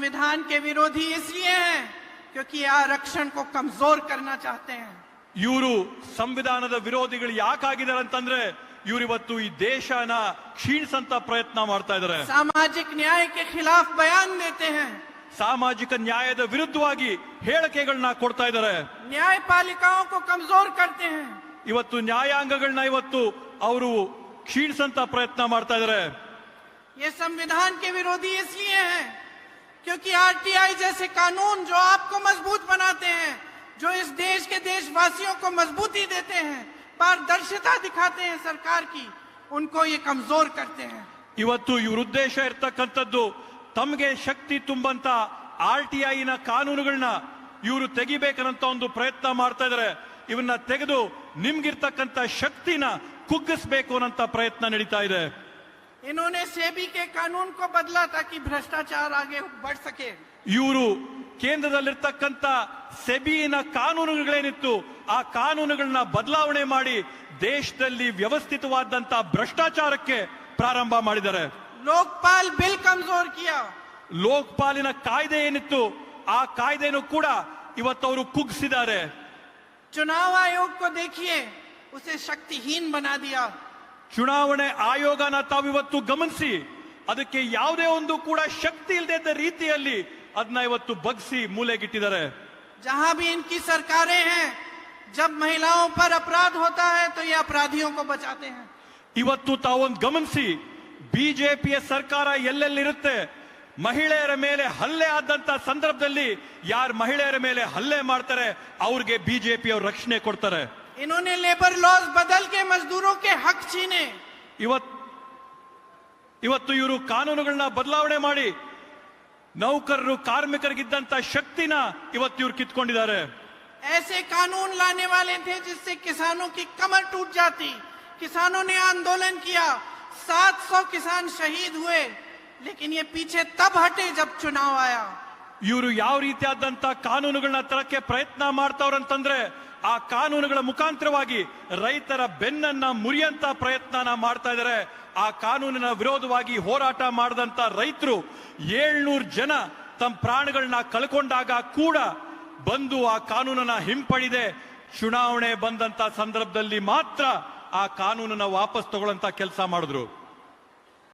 संविधान के विरोधी इसलिए हैं क्योंकि ये आरक्षण को कमजोर करना चाहते हैं। ಇವರು ಸಂವಿಧಾನದ ವಿರೋಧಿಗಳು ಯಾಕಾಗಿದ್ದಾರೆ ಅಂತಂದ್ರೆ ಇವರು ಇವತ್ತು ಈ ದೇಶನ ಕ್ಷೀಣಿಸಂತ ಪ್ರಯತ್ನ ಮಾಡ್ತಾ ಇದ್ದಾರೆ। सामाजिक न्याय के खिलाफ बयान देते हैं, ಸಾಮಾಜಿಕ ನ್ಯಾಯದ ವಿರುದ್ಧವಾಗಿ ಹೇಳಿಕೆಗಳನ್ನ ಕೊಡ್ತಾ ಇದ್ದಾರೆ। न्यायपालिकाओं को कमजोर करते हैं। ಇವತ್ತು ನ್ಯಾಯಾಂಗಗಳನ್ನ ಇವತ್ತು ಅವರು ಕ್ಷೀಣಿಸಂತ ಪ್ರಯತ್ನ ಮಾಡ್ತಾ ಇದ್ದಾರೆ। ये संविधान के विरोधी इसलिए हैं क्योंकि आरटीआई जैसे कानून जो आपको मजबूत बनाते हैं, जो इस देश के देशवासियों को मजबूती देते हैं, पारदर्शिता दिखाते हैं सरकार की, उनको ये कमजोर करते हैं। ಇವತ್ತು ಇವ್ರ ಉದ್ದೇಶ ಇರ್ತಕ್ಕಂಥದ್ದು ತಮಗೆ ಶಕ್ತಿ ತುಂಬಂತ RTI ನ ಕಾನೂನುಗಳನ್ನ ಇವರು ತೆಗಿಬೇಕಂತ ಒಂದು ಪ್ರಯತ್ನ ಮಾಡ್ತಾ ಇದ್ದಾರೆ। ಇವನ್ನ ತೆಗೆದು ನಿಮ್ಗಿರ್ತಕ್ಕಂಥ ಶಕ್ತಿನ ಕುಗ್ಗಿಸಬೇಕು ಅನ್ನೋ ಪ್ರಯತ್ನ ನಡೀತಾ ಇದೆ। इन्होंने सेबी के कानून को बदला ताकि भ्रष्टाचार आगे बढ़ सके। ಇವರು ಕೇಂದ್ರದಲ್ಲಿರ್ತಕ್ಕಂಥ ಸೆಬಿನ ಕಾನೂನುಗಳೇನಿತ್ತು ಆ ಕಾನೂನುಗಳನ್ನ ಬದಲಾವಣೆ ಮಾಡಿ ದೇಶದಲ್ಲಿ ವ್ಯವಸ್ಥಿತವಾದಂತ ಭ್ರಷ್ಟಾಚಾರಕ್ಕೆ ಪ್ರಾರಂಭ ಮಾಡಿದ್ದಾರೆ। लोकपाल बिल कमजोर किया। ಲೋಕಪಾಲಿನ ಕಾಯ್ದೆ ಏನಿತ್ತು ಆ ಕಾಯ್ದೆನೂ ಕೂಡ ಇವತ್ತು ಅವರು ಕುಗ್ಗಿಸಿದ್ದಾರೆ। चुनाव आयोग को देखिए, उसे शक्तिहीन बना दिया। ಚುನಾವಣೆ ಆಯೋಗನ ತಾವಿವತ್ತು ಗಮನಿಸಿ ಅದಕ್ಕೆ ಯಾವುದೇ ಒಂದು ಕೂಡ ಶಕ್ತಿ ಇಲ್ಲದ ರೀತಿಯಲ್ಲಿ ಅದನ್ನ ಇವತ್ತು ಬಗ್ಸಿ ಮೂಲೆಗಿಟ್ಟಿದ್ದಾರೆ। जहां भी इनकी सरकारें हैं, जब महिलाओं पर अपराध होता है तो ये अपराधियों को बचाते हैं। ಇವತ್ತು ತಾವೊಂದು ಗಮನಿಸಿ ಬಿಜೆಪಿಯ ಸರ್ಕಾರ ಎಲ್ಲೆಲ್ಲಿರುತ್ತೆ ಮಹಿಳೆಯರ ಮೇಲೆ ಹಲ್ಲೆ ಆದಂತ ಸಂದರ್ಭದಲ್ಲಿ ಯಾರು ಮಹಿಳೆಯರ ಮೇಲೆ ಹಲ್ಲೆ ಮಾಡ್ತಾರೆ ಅವ್ರಿಗೆ ಬಿಜೆಪಿ ಅವರು ರಕ್ಷಣೆ ಕೊಡ್ತಾರೆ। इन्होंने लेबर लॉज बदल के मजदूरों के हक छीने। ಇವತ್ತು ಇವರು ಕಾನೂನುಗಳನ್ನ ಬದಲಾವಣೆ ಮಾಡಿ ನೌಕರರು ಕಾರ್ಮಿಕರಿಗಿದ್ದಂತ ಶಕ್ತಿನ ಇವತ್ತು ಇವರು ಕಿತ್ಕೊಂಡಿದ್ದಾರೆ। ऐसे कानून लाने वाले थे जिससे किसानों की कमर टूट जाती। किसानों ने आंदोलन किया, 700 किसान शहीद हुए, लेकिन ये पीछे तब हटे जब चुनाव आया। ಇವರು ಯಾವ ರೀತಿಯಾದಂತ ಕಾನೂನುಗಳನ್ನ ತರಕ್ಕೆ ಪ್ರಯತ್ನ ಮಾಡ್ತಾವ್ರಂತಂದ್ರೆ ಆ ಕಾನೂನುಗಳ ಮುಖಾಂತರವಾಗಿ ರೈತರ ಬೆನ್ನನ್ನ ಮುರಿಯಂತ ಪ್ರಯತ್ನನ ಮಾಡ್ತಾ ಇದ್ದಾರೆ। ಆ ಕಾನೂನಿನ ವಿರೋಧವಾಗಿ ಹೋರಾಟ ಮಾಡಿದಂತ ರೈತರು 700 ಜನ ತಮ್ಮ ಪ್ರಾಣಗಳನ್ನ ಕಳ್ಕೊಂಡಾಗ ಕೂಡ ಬಂದು ಆ ಕಾನೂನನ್ನ ಹಿಂಪಡಿದೆ ಚುನಾವಣೆ ಬಂದಂತ ಸಂದರ್ಭದಲ್ಲಿ ಮಾತ್ರ ಆ ಕಾನೂನನ್ನ ವಾಪಸ್ ತಗೊಳ್ಳಂತ ಕೆಲಸ ಮಾಡಿದ್ರು।